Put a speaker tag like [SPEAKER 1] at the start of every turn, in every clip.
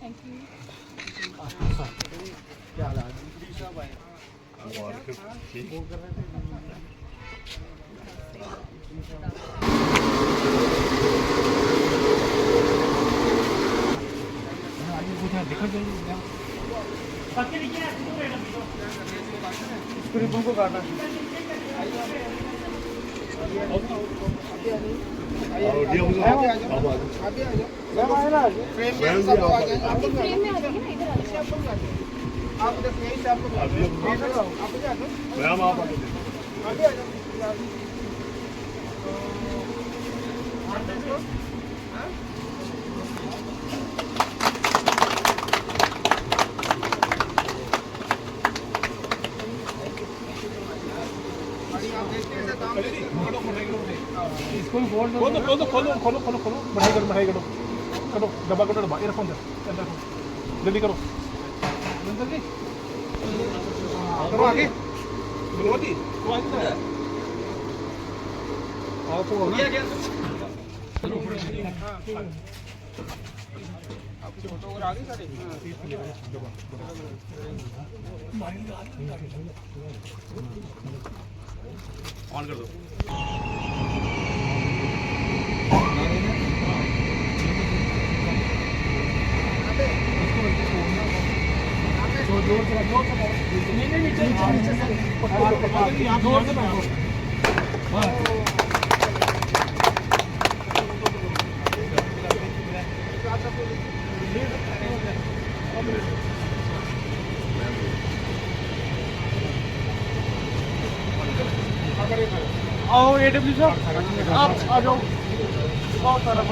[SPEAKER 1] Thank you.
[SPEAKER 2] क्या हाल है? Ribbon को काटना
[SPEAKER 1] फ्रेम में आ जाइए ना, इधर आ जाइए।
[SPEAKER 2] आप इधर यहीं से आप लोग आप आगे आ जाओ। इसको बोल दो, खोलो बढ़ाई करो डब्बा करो डब्बा ईयरफोन दे जल्दी करो करो आगे गुरुवती तो आगे आओ तो हो गया आपके फोटोग्राफ आगे सारे ऑन कर दो। जोर से आओ AW साहब आप आ जाओ बहुत सारा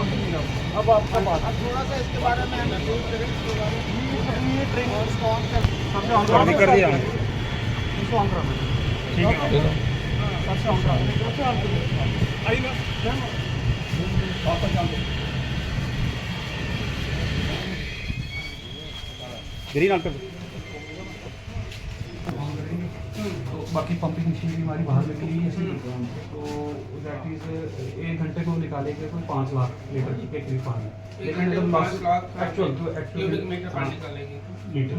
[SPEAKER 2] अब आपका बात थोड़ा सा इसके बारे में ये ट्रेनिंग सबसे ऑन कर दिया इसको ऑन करो ठीक है सबसे ऑन करो आई ना वापस जाओ ग्रीन ऑन कर दो बाकी पंपिंग मशीन भी हमारी बाहर लगी हुई है तो दैट इज 1 घंटे को निकालेंगे कोई 5 लाख लीटर के करीब पानी लेकिन जब 5 लाख एक्चुअल क्यूबिक मीटर पानी निकालेंगे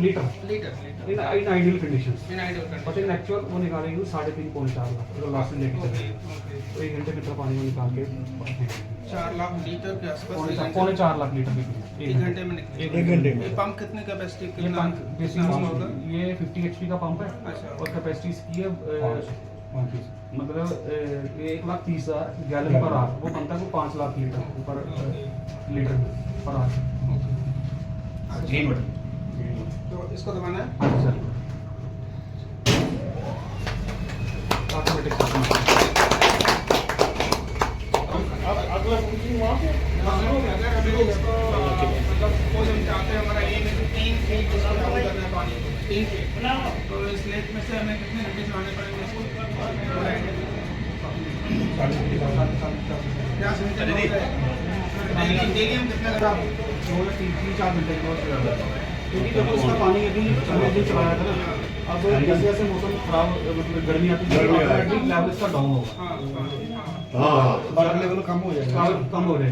[SPEAKER 2] litre in ideal conditions but in actual वो निकालेंगे 3.5 पौने 4 लाख अगर लास्ट में लेके चलेंगे तो 1 घंटे में पानी में निकाल के
[SPEAKER 3] 4 लाख लीटर के आसपास
[SPEAKER 2] पौने 4 लाख लीटर के करीब
[SPEAKER 3] 1 घंटे में निकलेगा
[SPEAKER 2] 1 घंटे में
[SPEAKER 3] ये पंप कितने कैपेसिटी
[SPEAKER 2] ये
[SPEAKER 3] कितना
[SPEAKER 2] पंप बेसिकली होगा ये 50 HP का पंप है
[SPEAKER 3] अच्छा।
[SPEAKER 2] और कैपेसिटी इसकी है मतलब 1,30,000 गैलन पर आवर वो बनता है वो 5 लाख लीटर पर लीटर पर आवर
[SPEAKER 3] तो इसको दबाना है
[SPEAKER 2] हाँ सर ऑटोमेटिक अगला
[SPEAKER 3] अगर अभी इसको मतलब सपोज हम चाहते हैं हमारा ये में से 3 फीट इसको डाउन करना है पानी को 3 फीट तो इस लेक में से हमें कितने घंटे चलाने पड़ेंगे इसको डेली हम कितना करा
[SPEAKER 2] 3-4 घंटे क्योंकि जब उसका पानी अभी चलाया था ना अब जैसे जैसे मौसम खराब मतलब गर्मी आती है लेवल इसका डाउन होगा
[SPEAKER 4] हाँ
[SPEAKER 2] लेवल कम हो जाएगा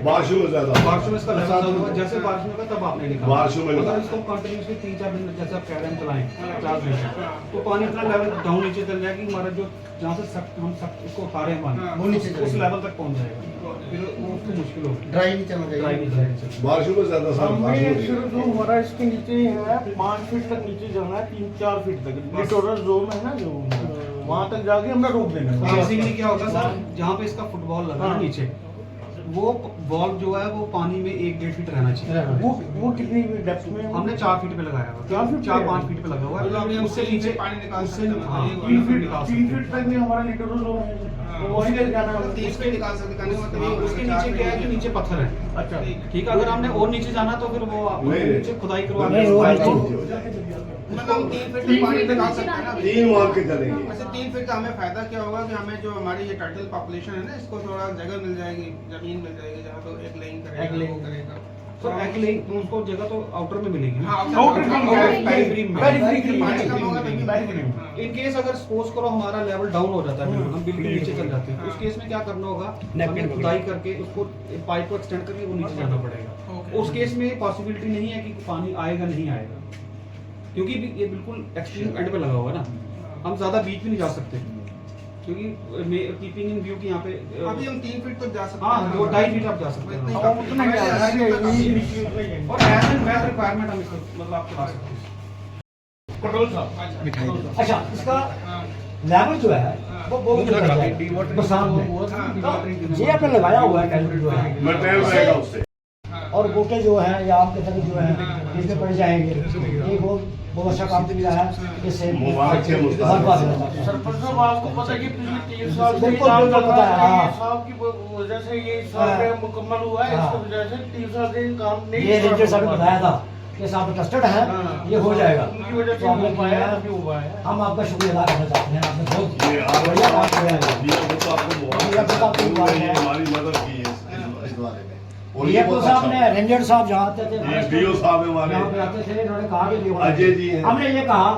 [SPEAKER 4] बारिशों में ज्यादा
[SPEAKER 2] बारिशों में इसका लेवल होगा जैसे बारिश में होगा तब आपने लिखा
[SPEAKER 4] बारिशों में
[SPEAKER 2] अगर इसको कंटिन्यूसली 3-4 दिन जैसे आप कह रहे हैं चलाएं 4 घंटे तो पानी अपना लेवल डाउन नीचे चल जाएगी हमारा जो जहाँ से हम सब इसको उठा रहे हैं पानी वो नीचे उस लेवल तक पहुँच जाएगा फिर वो उसको मुश्किल होगी
[SPEAKER 5] ड्राई नहीं चलना चाहिए।
[SPEAKER 2] ड्राई नहीं चलेगा
[SPEAKER 4] बारिशों में ज्यादा
[SPEAKER 5] फिर जो हमारा इसके नीचे है 5 फीट तक नीचे जाना है 3-4 फीट तक लिटोरल जोन है ना जो वहाँ तक जाके हमने रोक देना है।
[SPEAKER 2] बेसिकली क्या होगा सर जहाँ पे इसका फुटबॉल लगा है नीचे वो बॉल जो है वो पानी में 1-1.5 फीट रहना चाहिए
[SPEAKER 5] वो कितनी डेप्थ में
[SPEAKER 2] हमने 4 फीट पे लगाया हुआ 4-5 फीट पे लगा हुआ है उससे नीचे
[SPEAKER 3] पानी निकाल
[SPEAKER 2] उससे
[SPEAKER 3] सकते हैं,
[SPEAKER 2] हाँ,
[SPEAKER 3] मतलब
[SPEAKER 5] 3 फीट तक में हमारा लिटोरल जोन है तो वही ले जाना है
[SPEAKER 3] 30 पे निकाल सकते कहने का मतलब ये
[SPEAKER 2] उसके नीचे क्या है कि नीचे पत्थर है
[SPEAKER 5] अच्छा
[SPEAKER 2] ठीक है अगर हमने और नीचे जाना तो फिर वो आपको
[SPEAKER 4] नहीं।
[SPEAKER 2] नीचे खुदाई करवा
[SPEAKER 5] नहीं, वो
[SPEAKER 3] मतलब हम 3 फीट तक पानी निकाल सकते हैं ना
[SPEAKER 4] 3 मान के चलेंगे
[SPEAKER 3] वैसे 3 फीट का हमें फायदा क्या होगा कि हमें जो हमारी ये टर्टल पॉपुलेशन है ना इसको थोड़ा जगह मिल जाएगी जमीन मिल जाएगी जहाँ तो एक लेइंग करेगा वो करेगा
[SPEAKER 2] सर एक्चुअली उसको जगह तो आउटर में मिलेगी ना।
[SPEAKER 3] हाँ,
[SPEAKER 5] आउटर में
[SPEAKER 2] पेरीफेरी में।
[SPEAKER 5] पेरीफेरी में।
[SPEAKER 3] पानी कम होगा तो
[SPEAKER 5] पेरीफेरी में।
[SPEAKER 2] इन केस अगर सपोज करो हमारा लेवल डाउन हो जाता है, हम बिल्कुल नीचे चल जाते हैं, उस केस में क्या करना होगा, हमें खुदाई करके उसको पाइप को एक्सटेंड करके वो नीचे जाना पड़ेगा।
[SPEAKER 3] ओके।
[SPEAKER 2] उस केस में पॉसिबिलिटी नहीं है कि पानी आएगा नहीं आएगा, क्योंकि ये बिल्कुल एक्सट्रीम एंड पे लगा हुआ है ना, हम ज्यादा बीच भी नहीं जा सकते, क्योंकि कीपिंग इन व्यू की यहाँ पे
[SPEAKER 3] अभी हम 3 फीट तक जा सकते
[SPEAKER 2] हाँ
[SPEAKER 3] हैं।
[SPEAKER 2] 2-2.5 फीट आप जा सकते हैं।
[SPEAKER 5] और उतना ही जा रहा है,
[SPEAKER 2] और एज एंड वेल रिक्वायरमेंट हम इसको मतलब आपको ला सकते हैं।
[SPEAKER 5] कंट्रोल साहब।
[SPEAKER 6] अच्छा, इसका
[SPEAKER 3] हाँ,
[SPEAKER 6] लेवल जो है वो बहुत गिर जाएगा बरसात में। तो ये आपने लगाया हुआ है टैंक जो है,
[SPEAKER 4] मटेरियल रहेगा उससे।
[SPEAKER 6] और गोटे जो है या आम के तरह जो है इसमें पड़ जाएंगे। ये बहुत अच्छा काम किया है, इससे
[SPEAKER 4] मुबारक है मुस्ताद।
[SPEAKER 6] बहुत बात है।
[SPEAKER 5] सरपंच साहब आपको पता है कि पिछले 3 साल से
[SPEAKER 6] बिल्कुल,
[SPEAKER 5] काम
[SPEAKER 6] बिल्कुल
[SPEAKER 5] चल
[SPEAKER 6] पता
[SPEAKER 5] रहा
[SPEAKER 6] है,
[SPEAKER 5] है,
[SPEAKER 6] हाँ।
[SPEAKER 5] साहब की वजह से ये साल
[SPEAKER 6] हाँ।
[SPEAKER 5] में मुकम्मल हुआ है,
[SPEAKER 6] हाँ।
[SPEAKER 5] इसकी वजह से 3 साल से काम नहीं
[SPEAKER 6] ये रेंजर साहब ने
[SPEAKER 5] हुआ।
[SPEAKER 6] बताया था कि साहब ट्रस्टेड है, ये हो जाएगा।
[SPEAKER 5] उनकी वजह से
[SPEAKER 6] तो आपने
[SPEAKER 5] हो पाया,
[SPEAKER 6] किया,
[SPEAKER 5] अभी हुआ है।
[SPEAKER 6] हम आपका शुक्रिया अदा करना चाहते हैं, आपने बहुत
[SPEAKER 4] ये आप
[SPEAKER 6] बढ़िया काम किया है।
[SPEAKER 4] ये तो आपको बहुत ये हमारी मदद की है इस बारे में। और
[SPEAKER 6] ये तो
[SPEAKER 4] बहुत
[SPEAKER 6] साहब
[SPEAKER 4] अच्छा
[SPEAKER 6] ने रेंजर साहब जहाँ आते थे,
[SPEAKER 4] ये DO साहब है हमारे।
[SPEAKER 6] यहाँ पे आते थे, इन्होंने कहा कि ये होना
[SPEAKER 4] अजय जी हैं।
[SPEAKER 6] हमने ये कहा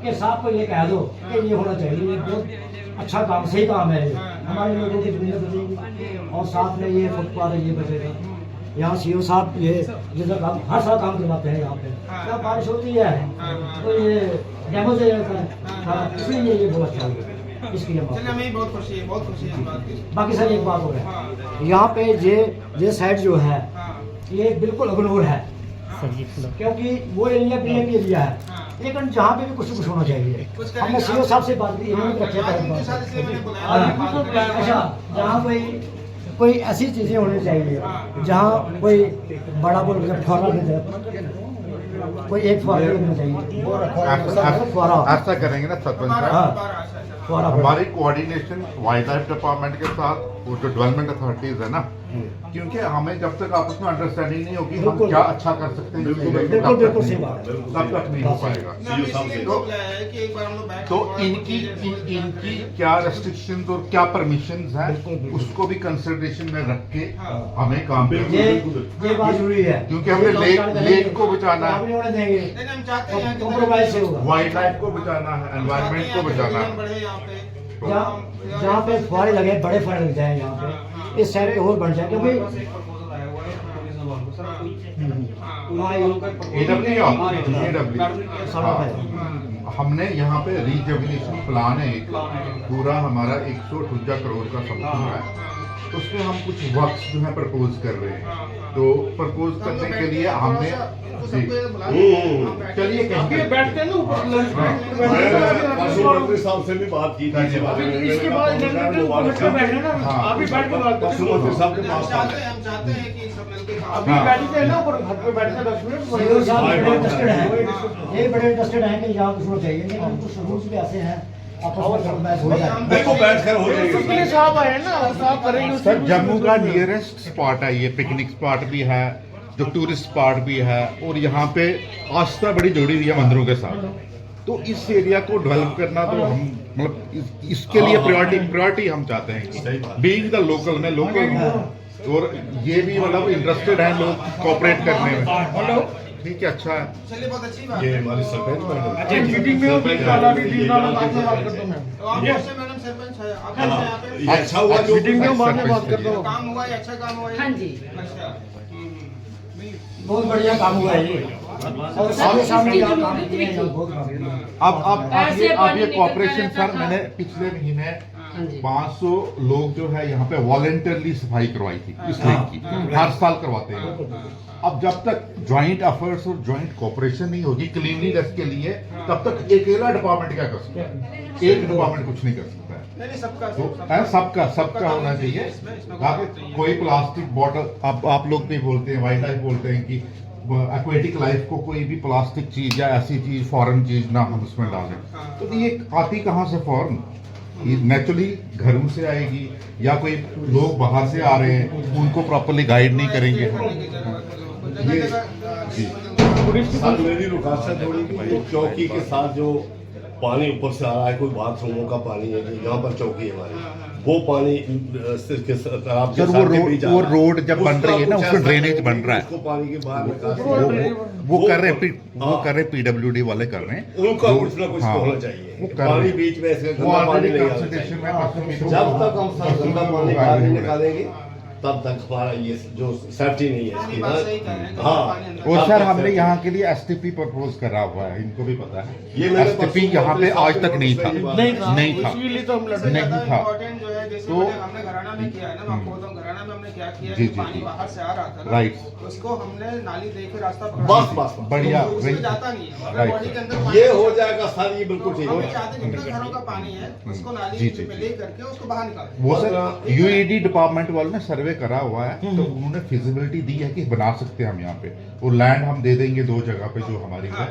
[SPEAKER 6] कि साहब को ये कह दो कि ये होना चाहिए, ये बहुत अच्छा काम, सही काम है, ये हमारे लोगों की जमीनें बचेगी और साथ में ये फुटपाथ है ये बचेगा। यहाँ सीओ साहब ये जिसका काम हर साल काम करवाते हैं यहाँ पे, क्या बारिश होती है तो ये डैमेज हो जाता है, इसलिए ये बहुत अच्छा है इसकी ये बात।
[SPEAKER 3] चलिए हमें बहुत खुशी है, बहुत खुशी है इस बात की।
[SPEAKER 6] बाकी सर एक बात हो है,
[SPEAKER 3] हाँ,
[SPEAKER 6] यहाँ पे ये साइड जो है
[SPEAKER 3] हाँ,
[SPEAKER 6] ये बिल्कुल अग्नोर है, क्योंकि वो एरिया पीएपी एरिया है,
[SPEAKER 3] हाँ।
[SPEAKER 6] लेकिन जहाँ पे भी कुछ न कुछ होना चाहिए।
[SPEAKER 3] कुछ करेंगे
[SPEAKER 6] हमने सीओ
[SPEAKER 3] आप।
[SPEAKER 6] साहब से बात की, इन्होंने रखे
[SPEAKER 3] हाँ, उनके साथ इसलिए मैंने बुलाया।
[SPEAKER 6] हाँ। अच्छा, जहाँ कोई ऐसी चीजें होनी चाहिए जहाँ कोई बड़ा बोल फौरा भी दे, कोई एक फौरा होना चाहिए, फौरा
[SPEAKER 7] ऐसा करेंगे ना सरपंच
[SPEAKER 3] बार-
[SPEAKER 7] साहब,
[SPEAKER 3] बार आशा है।
[SPEAKER 6] फौरा
[SPEAKER 7] हमारी कोऑर्डिनेशन वाइल्ड लाइफ डिपार्टमेंट के साथ वो जो डेवलपमेंट अथॉरिटीज है ना, क्योंकि हमें जब तक आपस में अंडरस्टैंडिंग नहीं होगी हम
[SPEAKER 6] बिल्कुल।
[SPEAKER 7] क्या अच्छा कर सकते हैं
[SPEAKER 6] बिल्कुल बिल्कुल सही बात है।
[SPEAKER 7] तब तक नहीं हो पाएगा।
[SPEAKER 3] ना, हम इसलिए
[SPEAKER 7] तो-
[SPEAKER 3] बुलाया है कि एक बार हम लोग बैठ के
[SPEAKER 7] तो
[SPEAKER 3] थोड़ा
[SPEAKER 7] इनकी
[SPEAKER 3] बहुत
[SPEAKER 7] इनकी क्या रेस्ट्रिक्शंस और क्या परमिशंस हैं उसको भी कंसिडरेशन में रख के हमें काम करना
[SPEAKER 6] ये
[SPEAKER 7] है।
[SPEAKER 6] बात जरूरी है,
[SPEAKER 7] क्योंकि हमें लेक को बचाना है,
[SPEAKER 6] आप नहीं होने देंगे,
[SPEAKER 3] लेकिन हम चाहते हैं कि
[SPEAKER 6] कॉम्प्रोमाइज से होगा।
[SPEAKER 7] वाइल्ड लाइफ को बचाना है, एनवायरनमेंट को बचाना है।
[SPEAKER 3] बढ़े यहाँ पे
[SPEAKER 6] जहाँ पे फुहारे लगे, बड़े फुहारे लग जाए यहाँ पे, इस साइड पे और बढ़ जाए, क्योंकि
[SPEAKER 2] बस एक प्रपोजल आया हुआ है टूरिज्म वालों को, सर
[SPEAKER 7] हमने यहाँ पे रीडेवल्यूशन प्लान है एक, पूरा हमारा 158 करोड़ का समथिंग है, उसमें हम कुछ वर्क्स जो है प्रपोज कर रहे हैं। तो प्रपोज करने के लिए हमने चलिए
[SPEAKER 5] ये बैठते हैं ना ऊपर लंच ब्रेक में,
[SPEAKER 4] मैंने पशु मंत्री साहब से भी बात की थी इस बारे में।
[SPEAKER 5] इसके बाद जनरेटर ऊपर पे बैठे ना,
[SPEAKER 7] हाँ।
[SPEAKER 5] अभी बैठ के बात
[SPEAKER 4] पशु मंत्री साहब के
[SPEAKER 3] हम
[SPEAKER 4] पास
[SPEAKER 3] चाहते हैं कि सब मिलके काम
[SPEAKER 5] अभी बैठते हैं ना ऊपर घर पे बैठ के 10 मिनट
[SPEAKER 6] सीओ साहब
[SPEAKER 4] भाई,
[SPEAKER 6] बड़े
[SPEAKER 4] भाई,
[SPEAKER 6] इंटरेस्टेड हैं,
[SPEAKER 3] भाई।
[SPEAKER 6] ये बड़े इंटरेस्टेड हैं कि यहाँ कुछ होना चाहिए, लेकिन कुछ रूल्स भी ऐसे हैं आपस में कॉम्प्रोमाइज हो जाए।
[SPEAKER 4] देखो बैठ कर हो
[SPEAKER 5] इसलिए
[SPEAKER 4] जाएगी।
[SPEAKER 5] साहब आए ना, साहब करेंगे
[SPEAKER 7] सर जम्मू का नियरेस्ट स्पॉट है ये, पिकनिक स्पॉट भी है, जो टूरिस्ट स्पॉट भी है, और यहाँ पे आस्था बड़ी जुड़ी हुई है मंदिरों के साथ। तो इस एरिया को डेवलप करना तो हम मतलब इसके लिए प्रायोरिटी हम चाहते हैं
[SPEAKER 4] सही बात।
[SPEAKER 7] कि बीइंग द लोकल में लोकल और ये भी मतलब इंटरेस्टेड हैं लोग कोऑपरेट करने में। ठीक है, अच्छा है।
[SPEAKER 3] चलिए बहुत अच्छी बात
[SPEAKER 4] ये
[SPEAKER 3] है।
[SPEAKER 4] हमारी सरपंच मैडम
[SPEAKER 5] अच्छा, मीटिंग में भी वाला भी दिन वाला बात में बात करता हूं मैं।
[SPEAKER 3] तो आप उससे मैडम सरपंच है, आप यहाँ पे
[SPEAKER 4] ये अच्छा हुआ जो
[SPEAKER 5] मीटिंग में बाद में बात करता हूं।
[SPEAKER 3] काम हुआ है, अच्छा काम हुआ है।
[SPEAKER 1] हाँ जी।
[SPEAKER 3] अच्छा नहीं,
[SPEAKER 6] बहुत बढ़िया काम हुआ है ये, और सामने सामने यहाँ काम किए हैं, बहुत काम किया है।
[SPEAKER 7] अब ये कॉपरेशन सर, मैंने पिछले महीने 500 लोग जो है यहाँ पे वॉलंटियरली सफाई करवाई थी इस लेक की, हर साल करवाते हैं। अब जब तक ज्वाइंट एफर्ट्स और ज्वाइंट कोऑपरेशन नहीं होगी क्लीनलीनेस के लिए, तब तक अकेला डिपार्टमेंट क्या कर सकता है? एक डिपार्टमेंट कुछ नहीं कर सकता है।
[SPEAKER 3] नहीं सबका
[SPEAKER 7] तो सबका होना चाहिए। आप कोई प्लास्टिक बॉटल, अब आप लोग भी बोलते हैं, वाइल्ड लाइफ बोलते हैं कि एक्वेटिक लाइफ को कोई भी प्लास्टिक चीज या ऐसी चीज फॉरेन चीज ना हम उसमें डालें। तो ये आती कहाँ से फॉरेन? ये नेचुरली घरों से आएगी, या कोई लोग बाहर से आ रहे हैं उनको प्रॉपर्ली गाइड नहीं करेंगे।
[SPEAKER 4] ये सर मेरी रुकावट थोड़ी कि चौकी के साथ जो पानी ऊपर से आ रहा है, कोई बाथरूमों का पानी है, जो यहाँ पर चौकी है हमारी, वो पानी तालाब के
[SPEAKER 7] सर वो रोड जब बन रही है ना उसमें ड्रेनेज बन रहा है,
[SPEAKER 4] उसको पानी के बाहर निकाल
[SPEAKER 7] वो कर रहे PWD वाले कर रहे हैं,
[SPEAKER 4] उनका कुछ ना कुछ होना चाहिए।
[SPEAKER 7] वो कर
[SPEAKER 4] पानी
[SPEAKER 7] रहे हैं।
[SPEAKER 4] बीच में ऐसे
[SPEAKER 7] वो
[SPEAKER 4] गंदा पानी
[SPEAKER 7] ऑलरेडी
[SPEAKER 4] नहीं आना
[SPEAKER 7] कंसल्टेशन
[SPEAKER 4] चाहिए।
[SPEAKER 7] में
[SPEAKER 4] जब तक हम सब गंदा पानी बाहर नहीं निकालेंगे तब तक हमारा ये जो सेफ्टी नहीं है
[SPEAKER 3] नहीं,
[SPEAKER 4] इसकी
[SPEAKER 3] बात
[SPEAKER 4] ना।
[SPEAKER 3] सही कह रहे हैं, गंदा
[SPEAKER 4] हाँ
[SPEAKER 3] पानी अंदर-
[SPEAKER 7] और सर हमने यहाँ के लिए STP प्रपोज करा हुआ है, इनको भी पता है।
[SPEAKER 4] ये मैंने
[SPEAKER 7] STP यहाँ पे आज तक नहीं था, नहीं था।
[SPEAKER 5] इसीलिए तो हम लड़
[SPEAKER 3] सबसे
[SPEAKER 5] रहे
[SPEAKER 3] ज्यादा
[SPEAKER 7] नहीं था।
[SPEAKER 3] इम्पोर्टेंट जो है, जैसे
[SPEAKER 7] तो-
[SPEAKER 3] मैंने हमने घराना में किया है ना, मैं आपको बताऊं घराना में हमने क्या किया
[SPEAKER 7] जी,
[SPEAKER 3] कि
[SPEAKER 7] जी,
[SPEAKER 3] पानी
[SPEAKER 7] जी।
[SPEAKER 3] बाहर से आ रहा था ना,
[SPEAKER 7] राइट।
[SPEAKER 3] उसको हमने नाली दे के रास्ता
[SPEAKER 4] बस बस बस।
[SPEAKER 7] बढ़िया,
[SPEAKER 3] तो उसमें
[SPEAKER 7] वही-
[SPEAKER 3] जाता नहीं है,
[SPEAKER 7] राइट।
[SPEAKER 3] बॉडी के अंदर पानी
[SPEAKER 4] ये हो जाएगा सर, ये बिल्कुल ठीक
[SPEAKER 3] हम
[SPEAKER 4] है।
[SPEAKER 3] चाहते हैं जितना घरों का पानी है उसको नाली
[SPEAKER 7] जी, जी,
[SPEAKER 3] में
[SPEAKER 7] जी।
[SPEAKER 3] ले करके उसको बाहर निकाल दें।
[SPEAKER 7] वो सर UED डिपार्टमेंट वालों ने सर्वे करा हुआ है, तो उन्होंने फिजिबिलिटी दी है कि बना सकते हैं हम यहाँ पे, और लैंड हम दे देंगे 2 जगह पे जो हमारी है।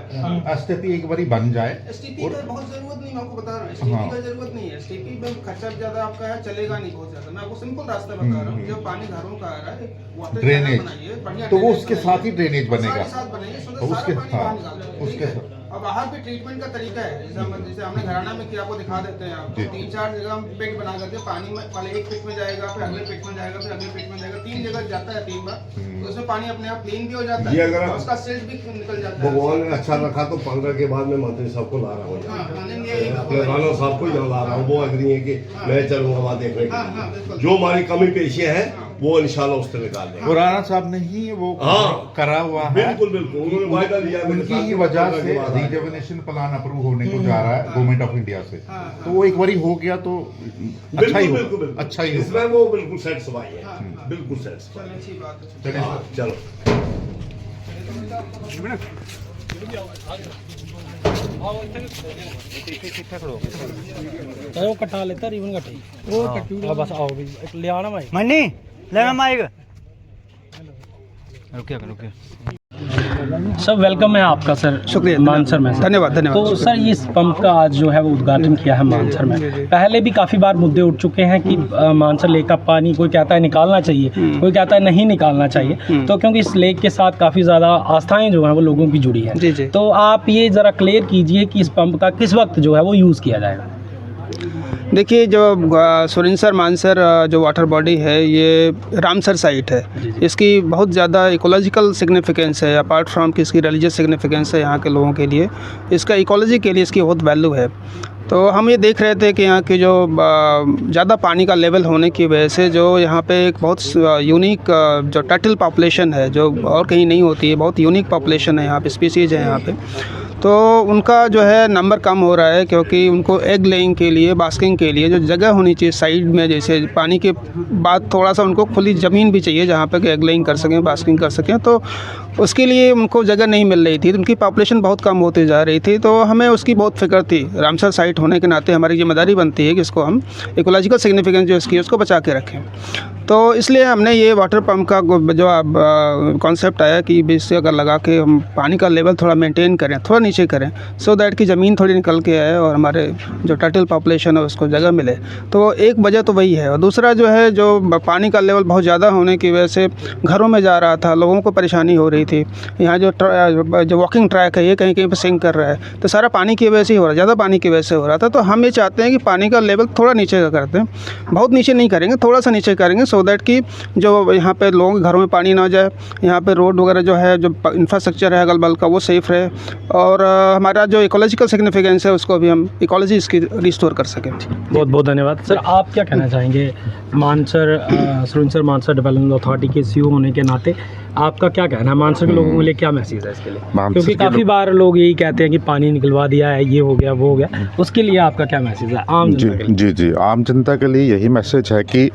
[SPEAKER 7] STP एक बारी बन जाए
[SPEAKER 3] STP
[SPEAKER 7] और
[SPEAKER 3] का बहुत जरूरत नहीं, मैं आपको बता रहा हूँ STP
[SPEAKER 7] हाँ।
[SPEAKER 3] का जरूरत नहीं है। STP में खर्चा ज्यादा आपका है, चलेगा नहीं बहुत ज्यादा। मैं आपको सिंपल रास्ता बता रहा हूँ, जो पानी घरों का आ रहा है वाटर
[SPEAKER 7] ड्रेनेज,
[SPEAKER 3] बनाइए, बढ़िया
[SPEAKER 7] तो वो
[SPEAKER 3] ड्रेनेज
[SPEAKER 7] उसके
[SPEAKER 3] बनाइए।
[SPEAKER 7] साथ ही ड्रेनेज बनेगा।
[SPEAKER 3] साथ ही साथ बनाइए, so that
[SPEAKER 7] और उसके-
[SPEAKER 3] सारा पानी
[SPEAKER 7] हाँ,
[SPEAKER 3] बाहर निकाल देंगे,
[SPEAKER 7] उसके
[SPEAKER 3] ठीक है?
[SPEAKER 7] साथ।
[SPEAKER 3] अब बाहर भी ट्रीटमेंट का तरीका है, जैसे हमने घराना में किया, आपको दिखा देते हैं। आप
[SPEAKER 7] जी।
[SPEAKER 3] 3-4 जगह हम पिट बना करके पानी में पहले एक पिट में जाएगा, फिर अगले पिट में जाएगा, फिर अगले पिट में जाएगा, 3 जगह जाता है 3 बार, तो उसमें पानी अपने आप क्लीन भी हो जाता
[SPEAKER 4] ये
[SPEAKER 3] है
[SPEAKER 4] अगर
[SPEAKER 3] और उसका सिल्ट भी निकल जाता है।
[SPEAKER 4] भगवान ने अच्छा रखा तो 15 के बाद मैं मंत्री साहब को ला रहा हूँ।
[SPEAKER 3] हाँ, मानेंगे यही
[SPEAKER 4] अपने राणा साहब को यहाँ ला रहा हूँ, वो एग्री है कि मैं चलूंगा वहाँ देखने के
[SPEAKER 3] हाँ,
[SPEAKER 4] लिए।
[SPEAKER 3] हाँ, बिल्कुल।
[SPEAKER 4] जो हमारी कमी पेशियाँ हैं वो इंशाल्लाह उससे निकाल देंगे।
[SPEAKER 7] और राणा साहब ने ही वो
[SPEAKER 4] हाँ।
[SPEAKER 7] करा हुआ है।
[SPEAKER 4] बिल्कुल बिल्कुल, उन्होंने वायदा दिया मेरे
[SPEAKER 7] उनकी
[SPEAKER 4] साथ
[SPEAKER 7] ही
[SPEAKER 4] कि
[SPEAKER 7] वजह
[SPEAKER 4] 15
[SPEAKER 7] से
[SPEAKER 4] के बाद आएगा।
[SPEAKER 7] रिजर्वेशन प्लान अप्रूव होने को जा रहा है गवर्नमेंट ऑफ इंडिया से,
[SPEAKER 3] हाँ, हाँ।
[SPEAKER 7] तो वो एक बारी हो गया तो अच्छा
[SPEAKER 4] बिल्कुल
[SPEAKER 7] ही
[SPEAKER 4] बिल्कुल
[SPEAKER 7] होगा,
[SPEAKER 4] बिल्कुल
[SPEAKER 7] अच्छा ही
[SPEAKER 4] इसमें
[SPEAKER 7] होगा।
[SPEAKER 4] वो बिल्कुल सेटिस्फाई है,
[SPEAKER 3] हाँ, हाँ।
[SPEAKER 4] बिल्कुल सेटिस्फाई।
[SPEAKER 3] चलो अच्छी बात है।
[SPEAKER 7] चलिए
[SPEAKER 4] हाँ, चलो।
[SPEAKER 8] वो कटा लेता रिबन कटे वो कटू बस आओ भी ले आना भाई
[SPEAKER 6] मनी लेना माइक रुकिए रुकिए
[SPEAKER 8] सर वेलकम है आपका सर
[SPEAKER 3] शुक्रिया,
[SPEAKER 8] मानसर में
[SPEAKER 3] धन्यवाद, धन्यवाद।
[SPEAKER 8] तो सर इस पंप का आज जो है वो उद्घाटन किया है मानसर में। पहले भी काफ़ी बार मुद्दे उठ चुके हैं कि मानसर लेक का पानी कोई कहता है निकालना चाहिए, कोई कहता है नहीं निकालना चाहिए, तो क्योंकि इस लेक के साथ काफ़ी ज़्यादा आस्थाएं जो हैं वो लोगों की जुड़ी हैं।
[SPEAKER 3] जी, जी।
[SPEAKER 8] तो आप ये ज़रा क्लियर कीजिए कि इस पंप का किस वक्त जो है वो यूज़ किया जाएगा।
[SPEAKER 3] देखिए, जो सुरिनसर मानसर जो वाटर बॉडी है ये रामसर साइट है। इसकी बहुत ज़्यादा इकोलॉजिकल सिग्निफिकेंस है, अपार्ट फ्रॉम कि इसकी रिलीजियस सिग्निफिकेंस है यहाँ के लोगों के लिए, इसका इकोलॉजी के लिए इसकी बहुत वैल्यू है। तो हम ये देख रहे थे कि यहाँ की जो ज़्यादा पानी का लेवल होने की वजह से जो यहाँ पे एक बहुत यूनिक जो टर्टल पॉपुलेशन है जो और कहीं नहीं होती है, बहुत यूनिक पॉपुलेशन है यहाँ पे, स्पीसीज़ है यहाँ पे, तो उनका जो है नंबर कम हो रहा है क्योंकि उनको एग लेइंग के लिए, बास्किंग के लिए जो जगह होनी चाहिए साइड में, जैसे पानी के बाद थोड़ा सा उनको खुली ज़मीन भी चाहिए जहाँ पे एग लेइंग कर सकें, बास्किंग कर सकें, तो उसके लिए उनको जगह नहीं मिल रही थी, तो उनकी पॉपुलेशन बहुत कम होती जा रही थी। तो हमें उसकी बहुत फ़िक्र थी, रामसर साइट होने के नाते हमारी जिम्मेदारी बनती है कि इसको हम इकोलॉजिकल सिग्निफिकेंस जो इसकी है उसको बचा के रखें। तो इसलिए हमने ये वाटर पंप का जो कॉन्सेप्ट आया कि इससे अगर लगा के हम पानी का लेवल थोड़ा मेंटेन करें, थोड़ा नीचे करें, सो दैट कि ज़मीन थोड़ी निकल के आए और हमारे जो टर्टल पॉपुलेशन है उसको जगह मिले। तो एक वजह तो वही है, और दूसरा जो है जो पानी का लेवल बहुत ज़्यादा होने की वजह से घरों में जा रहा था, लोगों को परेशानी हो रही थी। यहाँ जो वॉकिंग ट्रैक है ये कहीं कहीं पर सिंक कर रहा है, तो सारा पानी की वजह से ही हो रहा है, ज़्यादा पानी की वजह से हो रहा था। तो हम ये चाहते हैं कि पानी का लेवल थोड़ा नीचे का करते हैं, बहुत नीचे नहीं करेंगे, थोड़ा सा नीचे करेंगे, सो दैट कि जो यहाँ पे लोगों के घरों में पानी ना जाए, यहाँ पे रोड वगैरह जो है, जो इंफ्रास्ट्रक्चर है अगल बगल का, वो सेफ़ रहे, और हमारा जो इकोलॉजिकल सिग्निफिकेंस है उसको भी हम इकोलॉजी इसकी रिस्टोर कर सकें।
[SPEAKER 8] बहुत बहुत धन्यवाद सर। आप क्या कहना चाहेंगे मानसर सुरिनसर मानसर डेवलपमेंट अथॉरिटी के सीईओ होने के नाते, आपका क्या कहना है मानसर के लोगों के लिए, क्या मैसेज है इसके लिए? क्योंकि काफ़ी बार लोग यही कहते हैं कि पानी निकलवा दिया है, ये हो गया वो हो गया, उसके लिए आपका क्या मैसेज है आम जनता के लिए?
[SPEAKER 7] जी आम जनता के लिए यही मैसेज है कि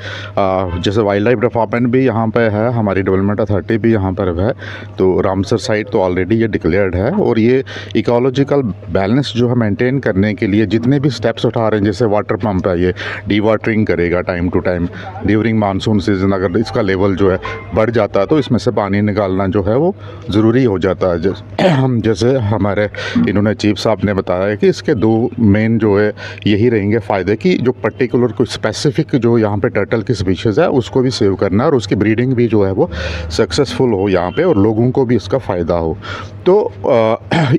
[SPEAKER 7] जैसे वाइल्ड लाइफ डिपार्टमेंट भी यहाँ पे है, हमारी डेवलपमेंट अथॉरिटी भी यहाँ पर है, तो रामसर साइट तो ऑलरेडी ये डिक्लेयर्ड है, और ये इकोलॉजिकल बैलेंस जो है मेंटेन करने के लिए जितने भी स्टेप्स उठा रहे हैं, जैसे वाटर पंप है ये डीवाटरिंग करेगा time to time, during monsoon season अगर इसका लेवल जो है बढ़ जाता है तो इसमें से पानी निकालना जो है वो ज़रूरी हो जाता है। जैसे हमारे इन्होंने चीफ साहब ने बताया है कि इसके 2 मेन जो है यही रहेंगे फ़ायदे, कि जो पर्टिकुलर कोई स्पेसिफिक जो यहाँ पे टर्टल की स्पीशीज़ है उसको भी सेव करना है, और उसकी ब्रीडिंग भी जो है वो सक्सेसफुल हो यहाँ पे, और लोगों को भी इसका फ़ायदा हो। तो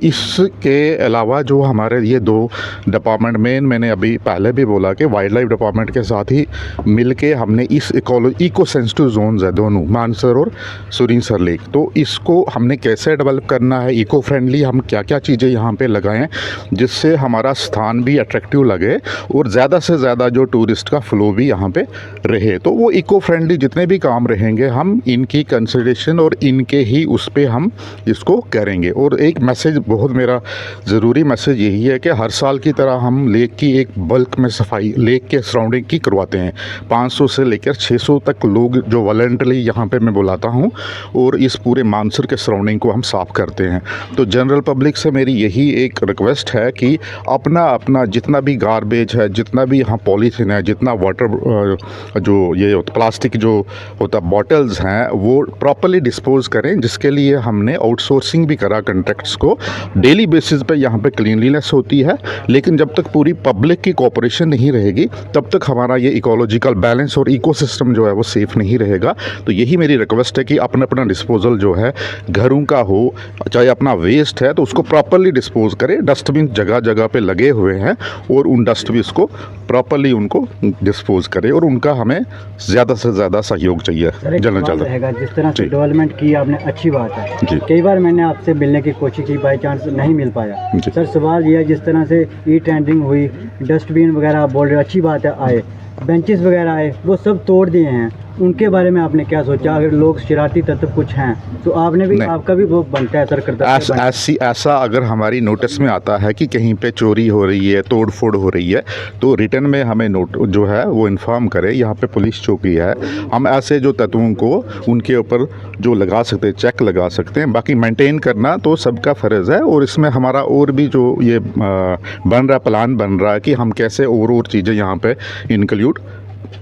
[SPEAKER 7] इसके अलावा जो हमारे ये 2 डिपार्टमेंट मैंने अभी पहले भी बोला कि वाइल्ड लाइफ डिपार्टमेंट के साथ ही मिलके हमने इस इको सेंसिटिव जोन्स है दोनों, मानसर और सुरिनसर लेक, तो इसको हमने कैसे डेवलप करना है, इको फ्रेंडली हम क्या क्या चीज़ें यहाँ पे लगाएं जिससे हमारा स्थान भी अट्रैक्टिव लगे और ज़्यादा से ज़्यादा जो टूरिस्ट का फ्लो भी यहाँ पे रहे। तो वो इको फ्रेंडली जितने भी काम रहेंगे हम इनकी कंसिडरेशन और इनके ही उस पर हम इसको करेंगे। और एक मैसेज बहुत मेरा ज़रूरी मैसेज यही है कि हर साल की तरह हम लेक की एक बल्क में सफाई लेक के सराउंडिंग की करवाते हैं। 500 से लेकर 600 तक लोग जो वॉलंटरी यहाँ पे मैं बुलाता हूँ और इस पूरे मानसर के सराउंडिंग को हम साफ़ करते हैं। तो जनरल पब्लिक से मेरी यही एक रिक्वेस्ट है कि अपना अपना जितना भी गार्बेज है, जितना भी यहाँ पॉलीथीन है, जितना वाटर जो ये प्लास्टिक जो होता बॉटल्स हैं वो प्रॉपर्ली डिस्पोज करें, जिसके लिए हमने आउटसोर्सिंग भी करा कंट्रैक्ट्स को। डेली बेसिस पे यहाँ पे क्लीनलीनेस होती है, लेकिन जब तक पूरी पब्लिक की कोऑपरेशन नहीं रहेगी तब तक हमारा ये इकोलॉजिकल बैलेंस और इकोसिस्टम जो है वो सेफ़ नहीं रहेगा। तो यही मेरी रिक्वेस्ट है कि अपना अपना डिस्पोजल जो है घरों का हो चाहे अपना वेस्ट है तो उसको प्रॉपर्ली डिस्पोज करें। डस्टबिन जगह जगह पे लगे हुए हैं और उन डस्टबिन को प्रॉपर्ली उनको डिस्पोज करें और उनका हमें ज़्यादा से ज़्यादा सहयोग चाहिए। जल्द
[SPEAKER 6] रहेगा जिस तरह से डेवलपमेंट की आपने, अच्छी बात है।
[SPEAKER 7] जी।
[SPEAKER 6] कई बार मैंने आपसे मिलने की कोशिश की, बाई चांस नहीं मिल पाया। सर सवाल यह है, जिस तरह से ई टेंडरिंग हुई, डस्टबिन वगैरह आप बोल रहे हो, अच्छी बात है, आए बेंचेस वगैरह आए, वो सब तोड़ दिए हैं, उनके बारे में आपने क्या सोचा? अगर लोग शरारती तत्व कुछ हैं तो आपने भी, आपका भी वो बनता है सर
[SPEAKER 7] ऐसा अगर हमारी नोटिस में आता है कि कहीं पे चोरी हो रही है, तोड़ फोड़ हो रही है, तो रिटर्न में हमें नोट जो है वो इन्फॉर्म करें। यहाँ पे पुलिस चौकी है, हम ऐसे जो तत्वों को उनके ऊपर जो लगा सकते हैं, चेक लगा सकते हैं। बाकी मेंटेन करना तो सबका फ़र्ज़ है और इसमें हमारा और भी जो ये बन रहा प्लान बन रहा है कि हम कैसे और चीज़ें यहाँ पे इंक्लूड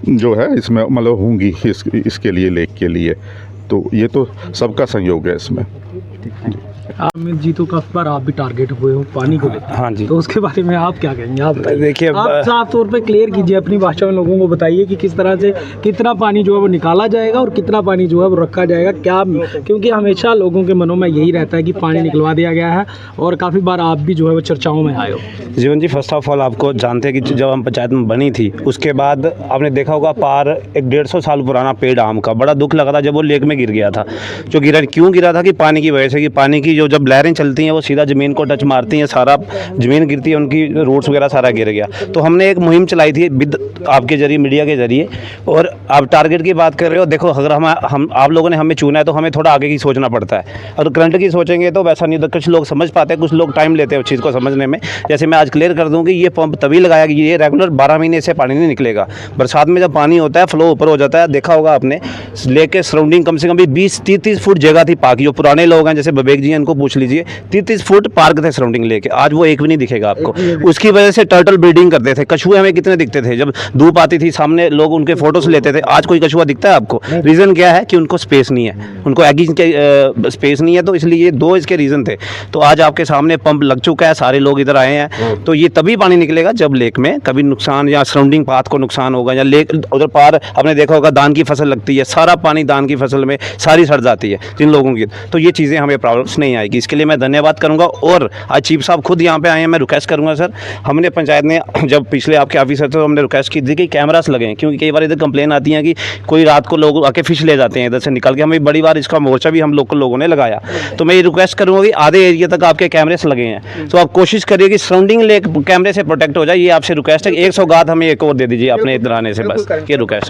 [SPEAKER 7] जो है इसमें मतलब होंगी इसके लिए लेक के लिए। तो ये तो सबका सहयोग है इसमें।
[SPEAKER 8] अमित जी, तो काफ़ी बार आप भी टारगेट हुए हो पानी को लेकर।
[SPEAKER 9] हाँ जी।
[SPEAKER 8] तो उसके बारे में आप क्या कहेंगे? आप
[SPEAKER 9] देखिए,
[SPEAKER 8] आप साफ तौर पे क्लियर कीजिए, अपनी भाषा में लोगों को बताइए कि किस तरह से कितना पानी जो है वो निकाला जाएगा और कितना पानी जो है वो रखा जाएगा। क्या, क्योंकि हमेशा लोगों के मनों में यही रहता है कि पानी निकलवा दिया गया है और काफ़ी बार आप भी जो है वो चर्चाओं में आए हो।
[SPEAKER 9] जीवन जी, फर्स्ट ऑफ ऑल आपको जानते हैं कि जब हम पंचायत में बनी थी उसके बाद आपने देखा होगा पार एक 150 साल पुराना पेड़ आम का, बड़ा दुख लगा था जब वो लेक में गिर गया था। जो गिरा क्यों गिरा था कि पानी की वजह से, कि पानी की जो जब लहरें चलती हैं वो सीधा ज़मीन को टच मारती हैं, सारा ज़मीन गिरती है, उनकी रूट्स वगैरह सारा गिर गया। तो हमने एक मुहिम चलाई थी विद आपके जरिए, मीडिया के जरिए। और आप टारगेट की बात कर रहे हो, देखो अगर हम आप लोगों ने हमें चुना है तो हमें थोड़ा आगे की सोचना पड़ता है। और करंट की सोचेंगे तो वैसा नहीं होता। कुछ लोग समझ पाते हैं, कुछ लोग टाइम लेते हैं उस चीज़ को समझने में। जैसे मैं आज क्लियर कर दूँ कि ये पंप तभी लगाया कि ये रेगुलर 12 महीने से पानी नहीं निकलेगा। बरसात में जब पानी होता है फ्लो ऊपर हो जाता है। देखा होगा आपने, लेक के सराउंडिंग कम से कम भी 20-30 फुट जगह थी पार्क। जो पुराने लोग हैं जैसे बबेक जी हैं, इनको पूछ लीजिए, 30 फुट पार्क थे सराउंडिंग लेके। आज वो एक भी नहीं दिखेगा आपको। उसकी वजह से टर्टल ब्रीडिंग करते थे। कछुए हमें कितने दिखते थे, जब धूप आती थी सामने लोग उनके फोटोज लेते थे। आज कोई कछुआ दिखता है आपको? रीज़न क्या है कि उनको स्पेस नहीं है, उनको एगी के स्पेस नहीं है। तो इसलिए ये 2 इसके रीज़न थे। तो आज आपके सामने पंप लग चुका है, सारे लोग इधर आए हैं। तो ये तभी पानी निकलेगा जब लेक में कभी नुकसान या सराउंडिंग पाथ को नुकसान होगा, या लेक उधर पार आपने देखा होगा धान की फसल लगती है, सारा पानी धान की फसल में सारी सड़ जाती है जिन लोगों की। तो ये चीज़ें हमें प्रॉब्लम्स नहीं आएगी। इसके लिए मैं धन्यवाद करूँगा। और आज चीफ साहब खुद यहाँ पे आए हैं, मैं रिक्वेस्ट करूँगा सर, हमने पंचायत ने जब पिछले आपके ऑफिसर थे तो हमने रिक्वेस्ट की थी कि कैमरास लगें, क्योंकि कई बार इधर कंप्लेन आती है कि कोई रात को लोग आके फिश ले जाते हैं इधर से निकल के। हमें बड़ी बार इसका मोर्चा भी हम लोकल लोगों ने लगाया। तो मैं ये रिक्वेस्ट करूँगा कि आधे एरिया तक आपके कैमरेस लगे हैं, तो आप कोशिश करिए कि सराउंडिंग लेक कैमरे से प्रोटेक्ट हो जाए। ये आपसे रिक्वेस्ट है। 100 गाद हमें एक और दे दीजिए अपने इधर आने से, बस ये रिक्वेस्ट।